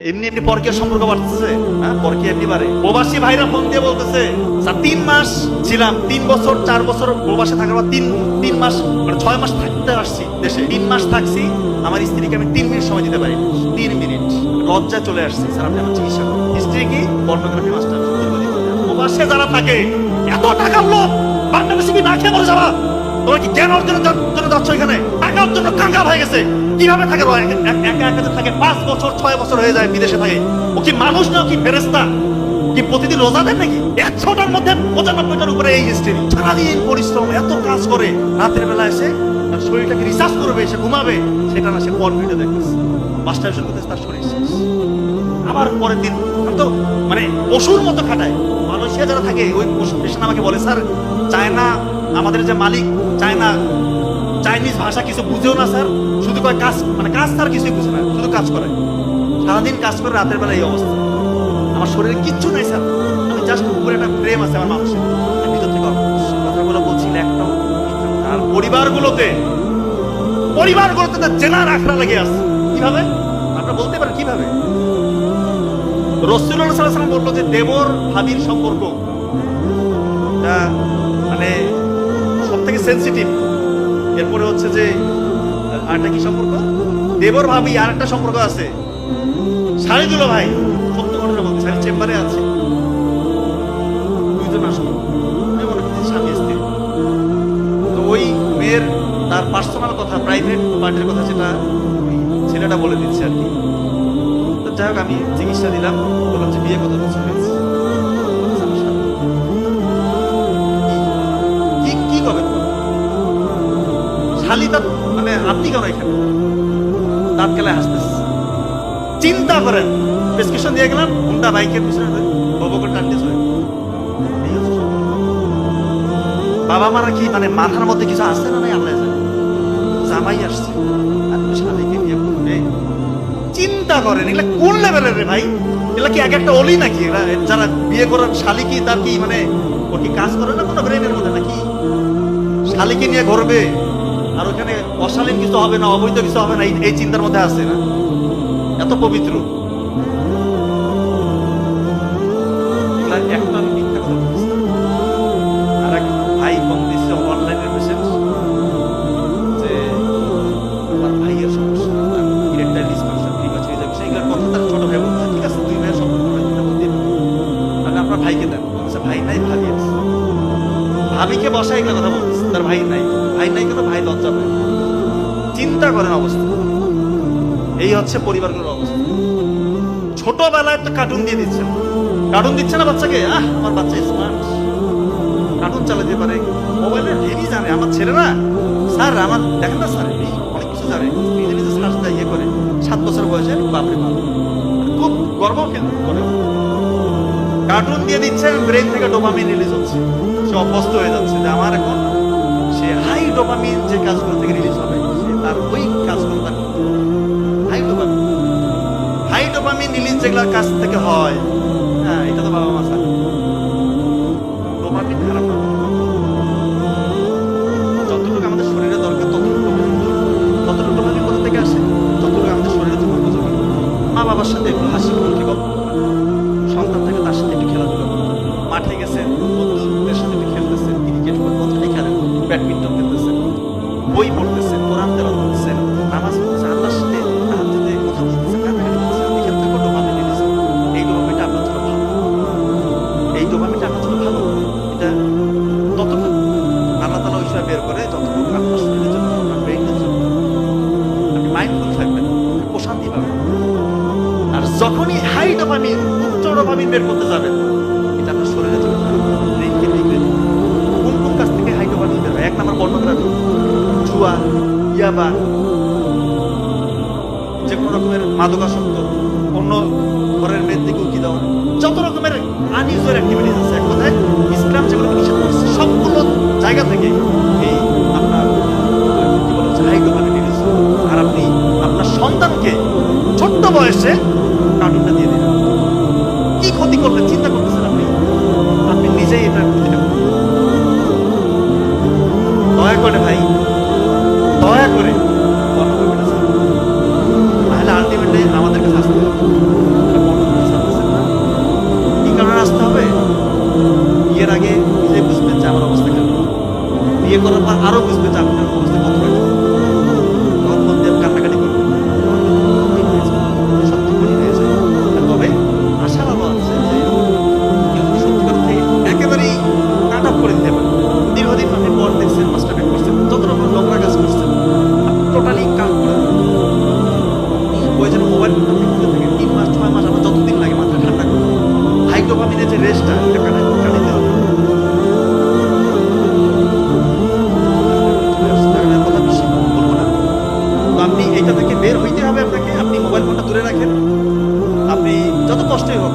এমনি এমনি পরকীয় সম্পর্ক বাড়তেছে, হ্যাঁ পরকীয় এমনি বাড়ে। প্রবাসী ভাইরা ফোন দিয়ে বলতেছে স্যার 3 মাস ছিলাম, 3 বছর 4 বছর প্রবাসে থাকার পর 3 মাস মানে 6 মাস থাকতে আসছি দেশে। 3 মাস থাকছি, আমার স্ত্রীকে আমি 3 মিনিট সময় দিতে পারি, 3 মিনিট লজ্জা চলে আসছে। স্যার আপনি আমার চিকিৎসা করুন। স্ত্রী কি পর্নোগ্রাফি মাস্টার। প্রবাসে যারা থাকে এত টাকার লোভ, বাংলাদেশে কি না খেয়ে মরে যাবা? তোমরা কি জ্ঞান অর্জনের জন্য যাচ্ছ এখানে? টাকার জন্য কাঙ্গাল হয়ে গেছে। কিভাবে থাকে একা একা থাকে 5 বছর 6 বছর হয়ে যায় বিদেশে থাকে। ও কি মানুষ না, কি ফেরেশতা? কি প্রতিদিন রোজা দেন নাকি? 100টার মধ্যে 95টার উপরে এই হিস্ট্রি। সারাদিন পরিশ্রম, এত কাজ করে, রাতের বেলা এসে তার শরীরটাকে রিসার্চ করবে, সে ঘুমাবে, সেটা না, সে পর ভিডিও দেখতেছে, মাস্টারবেশন করতেছে, তার শরীর শেষ। আবার পরের দিন তো মানে পশুর মতো খাটায়। মালয়েশিয়া যারা থাকে ওই পেশেন্ট আমাকে বলে স্যার চায়না আমাদের যে মালিক চাইনিজ ভাষা কিছু বুঝেও না স্যার, শুধু কয় কাজ, মানে কাজ স্যার কিছুই বুঝে না, শুধু কাজ করে, সারাদিন কাজ করে, রাতের বেলা এই অবস্থা। আমার শরীরে কিচ্ছু নাই স্যার, আমি জাস্ট উপরে একটা প্রেম আছে আমার মানুষের, ভিতর থেকে কথাগুলো বলছিল একটাও। আর পরিবারগুলোতে জেনার আখড়া লেগে আসছে। কিভাবে আপনারা বলতে পারেন? কিভাবে? রাসূলুল্লাহ সাল্লাল্লাহু আলাইহি ওয়াসাল্লাম বললো যে দেবর ভাবির সম্পর্ক মানে সব থেকে সেন্সিটিভ। এরপরে হচ্ছে যে আরেকটা কি সম্পর্ক, দেবর ভাবি। আর একটা সম্পর্ক আছে শাহিদুল ভাই, সত্য ঘটনা বলতে, আমি চেম্বারে আছি, দুইজন আসলো, আমি মনে করছি স্বামী স্ত্রী। তো ওই মেয়ের তার পার্সোনাল কথা, প্রাইভেট পার্টির কথা যেটা ছেলেটা বলে দিচ্ছে আর কি। তো যাই হোক আমি চিকিৎসা দিলাম, বললাম যে বিয়ে কত বছর হয়েছে? কি করবেন শালিতা, মানে আপনি কেন এখানে? দাঁত কেলায় হাসতেছে। চিন্তা করেন, প্রেসক্রিপশন দিয়ে গেলাম, হুন্ডা বাইকের পিছনে ববো করে টানতেছে। বাবা মারা কি মানে মাথার মধ্যে কিছু আসছে না? নাই আল্লাহ জানে। জামাই আসছে আর শালিকে বিয়ে করবে, চিন্তা করেন এগুলা কোন লেভেলের রে ভাই? এগুলা কি এক একটা অলি নাকি? এরা যারা বিয়ে করার শালি কি তার কি মানে ওর কি কাজ করে না কোনো ব্রেনের মধ্যে নাকি? শালিকে নিয়ে ঘুরবে আর ওখানে অশালীন কিছু হবে না, অবৈধ কিছু হবে না, এই চিন্তার মধ্যে আছে না? এত পবিত্র। একটা আমি মিথ্যা কথা বলছি। আর এক ভাই ফোন দিচ্ছে অনলাইনের পেশেন্ট যে আমার ভাইয়ের সমস্যা, ইরেকটাইল ডিসফাংশন, প্রিম্যাচুর ইজাকুলেশন, এইগুলোর কথা তার ছোট ভাই বলছে। ঠিক আছে, 2 ভাইয়ের সম্পর্ক বলতে মানে আপনার ভাইকে দেন। বলছে ভাই নাই, ভাবি আছে। ভাবিকে বসা এগুলো কথা বলতেছে, তার ভাই নাই কেন? ভাই লজ্জা পায়। চিন্তা করেন অবস্থা। এই হচ্ছে পরিবারগুলোর অবস্থা। ছোটবেলায় একটা কার্টুন দিয়ে দিচ্ছেন, কার্টুন দিচ্ছে না বাচ্চাকে। আমার বাচ্চা স্মার্ট, কার্টুন চালাতে পারে, মোবাইলের হেভি জানে। আমার ছেলে না স্যার, আমার দেখেন না স্যার অনেক কিছু জানে, নিজে নিজে সার্চ দেয়, ইয়ে করে। 7 বছর বয়সে বাপরে বাপ, খুব গর্ব করে। কার্টুন দিয়ে দিচ্ছেন, ব্রেন থেকে ডোপামিন রিলিজ হচ্ছে, সে অভ্যস্ত হয়ে যাচ্ছে যে আমার এখন সে হাই ডোপামিন যে কাজগুলো থেকে রিলিজ হবে, সে তার ওই কাজগুলো তার হাই ডোপামিন রিলিজ যেগুলো কাজ থেকে হয়। হ্যাঁ, এটা তো বাবা মা স্যার। ডোপামিন খারাপ না, যতটুকু আমাদের শরীরে দরকার ততটুকু ডোপামিন কোথা থেকে আসে? যতটুকু আমাদের শরীরে প্রয়োজন। মা বাবার সাথে একটু হাসি মুখে গল্প, সন্তান থেকে তার সাথে একটু খেলাধুলা, মাঠে গেছেন বন্ধুদের সাথে একটু খেলতেছেন, ক্রিকেট ফুটবল খেলেন, ব্যাডমিন্টন খেলতেছেন, বই পড়তেছেন, কোরআন তেলাওয়াত করতেছেন, নামাজ পড়তেছেন, আল্লাহর সাথে তাহাজ্জুদে কথা বলতেছেন, কান্নাকাটি করতেছেন, এখান থেকে ডোপামিন রিলিজ। এই ডোপামিনটা আপনার জন্য ভালো, এই ডোপামিনটা আপনার জন্য ভালো। এটা ততটুকু আল্লাহ তাআলা ওই সময় বের করে যতটুকু আপনার শরীরের জন্য, আপনার ব্রেইনের জন্য। আপনি মাইন্ডফুল থাকবেন, প্রশান্তি পাবেন। আর যখনই হাই ডোপামিন, উচ্চ ডোপামিন বের করতে যাবেন, এটা আপনার শরীরের জন্য ব্রেইনকে বিগড়ে দেবে। কোন কাজ থেকে হাই ডোপামিন বের হয়? 1 নম্বর পর্নোগ্রাফি, জুয়া, ইয়াবা, যে কোনো রকমের মাদকাসক্ত, অন্য ঘরের মেয়ের দিকে উকি দেওয়া, যত রকমের আনইউজুয়াল অ্যাক্টিভিটিস আছে, এক কথায় ইসলাম যেগুলো নিষেধ করছে সবগুলো জায়গা থেকে এই আপনার কি বলা হচ্ছে হাই ডোপামিন রিলিজ। আর আপনি আপনার সন্তানকে ছোট্ট বয়সে কার্টুনটা দিয়ে দিলেন, কি ক্ষতি করবেন চিন্তা করতেছেন আপনি? আপনি নিজেই এটার ক্ষতিটা করবেন। দয়া করে ভাই, দয়া করে নাহলে আলটিমেটলি আমাদের কাছে আসতে হবে। কষ্টই হোক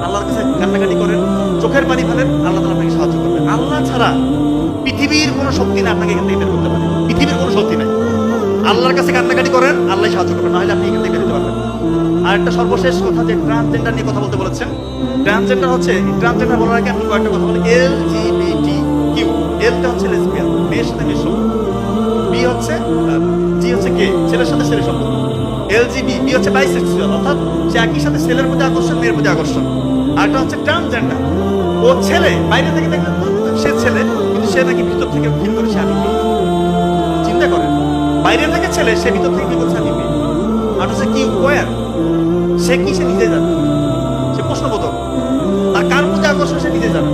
আল্লাহর কাছে কান্নাকাটি করেন, চোখের পানি ফেলেন, আল্লাহ তাআলা আপনাকে সাহায্য করবেন। আল্লাহ ছাড়া পৃথিবীর কোনো শক্তি না আপনাকে এখান থেকে বের করতে পারে, পৃথিবীর কোনো শক্তি নাই। আল্লাহর কাছে কান্নাকাটি করেন, আল্লাহ সাহায্য করবেন, নাহলে আপনি এখান থেকে বেরোতে পারবেন না। আর একটা সর্বশেষ কথা, যে ট্রান্সজেন্ডার নিয়ে কথা বলতে বলেছেন। ট্রান্সজেন্ডার হচ্ছে, ট্রান্সজেন্ডার বলার আগে আমি কয়েকটা কথা বলি। LGBTQ, এলটা হচ্ছে লেসবিয়ান, মেয়ের সাথে মেয়ের সম্পর্ক। বি হচ্ছে জি হচ্ছে গে, ছেলের সাথে ছেলের সম্পর্ক। বি হচ্ছে বাইসেক্সুয়াল, অর্থাৎ সে একই সাথে ছেলের প্রতি আকর্ষণ, মেয়ের প্রতি আকর্ষণ। আরটা হচ্ছে ট্রান্সজেন্ডার, ও ছেলে, বাইরে থেকে দেখলে সে ছেলে, কিন্তু সে নাকি ভিতর থেকে ফিল করে সে আমি মেয়ে। চিন্তা করেন, বাইরে থেকে ছেলে, সে ভিতর থেকে ফিল করছে আমি মেয়ে। আর হচ্ছে কি ওয়ার, সে কি সে নিজে জানে, সে প্রশ্নবোধক, তার কার প্রতি আকর্ষণ সে নিজে জানে।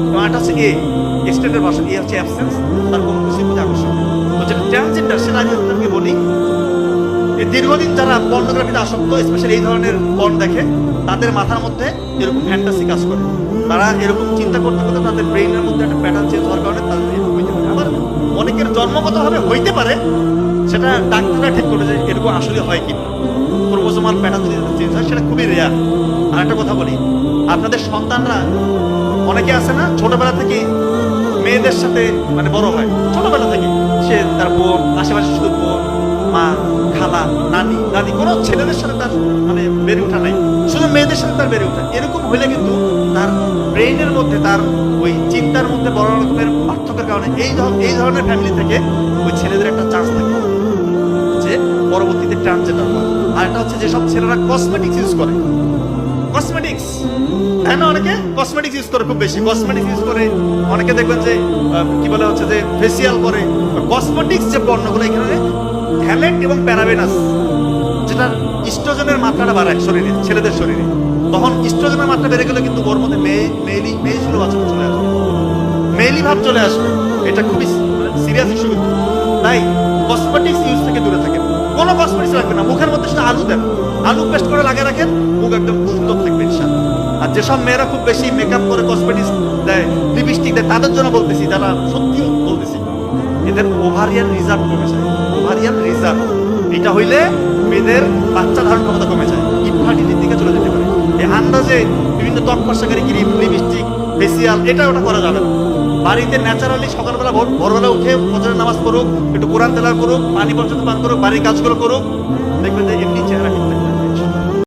এবং আরটা হচ্ছে এক্সটেন্ডেড ভার্সন, হচ্ছে অ্যাবসেন্স, তার কোনো কিছুর প্রতি আকর্ষণ। তো যেটা ট্রান্সজেন্ডার, সেটা আমি আপনাকে বলি, এই দীর্ঘদিন যারা পর্নোগ্রাফিতে আসক্ত, স্পেশালি এই ধরনের পর্ন দেখে, তাদের মাথার মধ্যে এরকম ফ্যান্টাসি কাজ করে। তারা এরকম চিন্তা করতে করতে তাদের ব্রেইনের মধ্যে একটা প্যাটার্ন চেঞ্জ হওয়ার কারণে তাদের এরকম হইতে পারে। আবার অনেকের জন্মগতভাবে হইতে পারে, সেটা ডাক্তাররা ঠিক করে যে এরকম আসলে হয় কি না। ক্রোমোসোমাল প্যাটার্ন যদি চেঞ্জ হয়, সেটা খুবই রেয়ার। আর একটা কথা বলি, আপনাদের সন্তানরা অনেকে আছে না, ছোটবেলা থেকে মেয়েদের সাথে মানে বড় হয়, ছোটবেলা থেকে সে তার বোন, আশেপাশে শুধু বোন, মা, খালা, নানি, দাদি, কোনো ছেলেদের সাথে তার মানে বেড়ে ওঠা নাই, শুধু মেয়েদের সাথে তার বেড়ে ওঠা। এরকম হইলে কিন্তু তার ব্রেইনের মধ্যে, তার ওই চিন্তার মধ্যে বড় রকমের পার্থক্যের কারণে এই ধরনের ফ্যামিলি থেকে ওই ছেলেদের একটা চান্স থাকে যে পরবর্তীতে ট্রান্সজেন্ডার হয়। আর এটা হচ্ছে যেসব ছেলেরা কসমেটিক্স ইউজ করে, কসমেটিক্স, তাই না, অনেকে কসমেটিক্স ইউজ করে, খুব বেশি কসমেটিক্স ইউজ করে। অনেকে দেখবেন যে কি বলে হচ্ছে যে ফেসিয়াল করে। কসমেটিক্স যে পণ্যগুলো, এখানে থ্যালেট এবং প্যারাবেনাস, যেটা ইস্ট্রোজেনের মাত্রাটা বাড়ায় শরীরে, ছেলেদের শরীরে, তখন ইস্ট্রোজেনের মাত্রা বেড়ে গেলে কিন্তু ওর মধ্যে মেয়ে ছিল বাচ্চা চলে আসবে, মেয়েলি ভাব চলে আসবে। এটা খুবই সিরিয়াস ইস্যু কিন্তু। তাই কসমেটিক্স ইউজ থেকে দূরে থাকেন, কোনো কসমেটিক্স রাখবেন না। মুখের মধ্যে শুধু আলু দেন, আলু পেস্ট করে লাগিয়ে রাখেন, মুখ একদম সুন্দর থাকবে ইনশাআল্লাহ। আর যেসব মেয়েরা খুব বেশি মেকআপ করে, কসমেটিক্স দেয়, লিপস্টিক দেয়, তাদের জন্য বলতেছি, যারা সত্যি বলতেছি, এদের ওভারিয়ান রিজার্ভ কমে যায়। ওভারিয়ান রিজার্ভ, এটা হইলে মেয়েদের বাচ্চা ধারণ ক্ষমতা কমে যায়, ইনফার্টিলিটির দিকে চলে যেতে পারে। এই আন্দাজে বিভিন্ন ত্বক ফর্সাকারী ক্রিম, লিপস্টিক, ফেসিয়াল, এটা ওটা করা যাবে না। বাড়িতে ন্যাচারালি সকালবেলা ভোরবেলা উঠে ফজরের নামাজ পড়ুক, একটু কোরআন তেলাওয়াত করুক, পানি পর্যন্ত পান করুক, বাড়ির কাজগুলো করুক, দেখবেন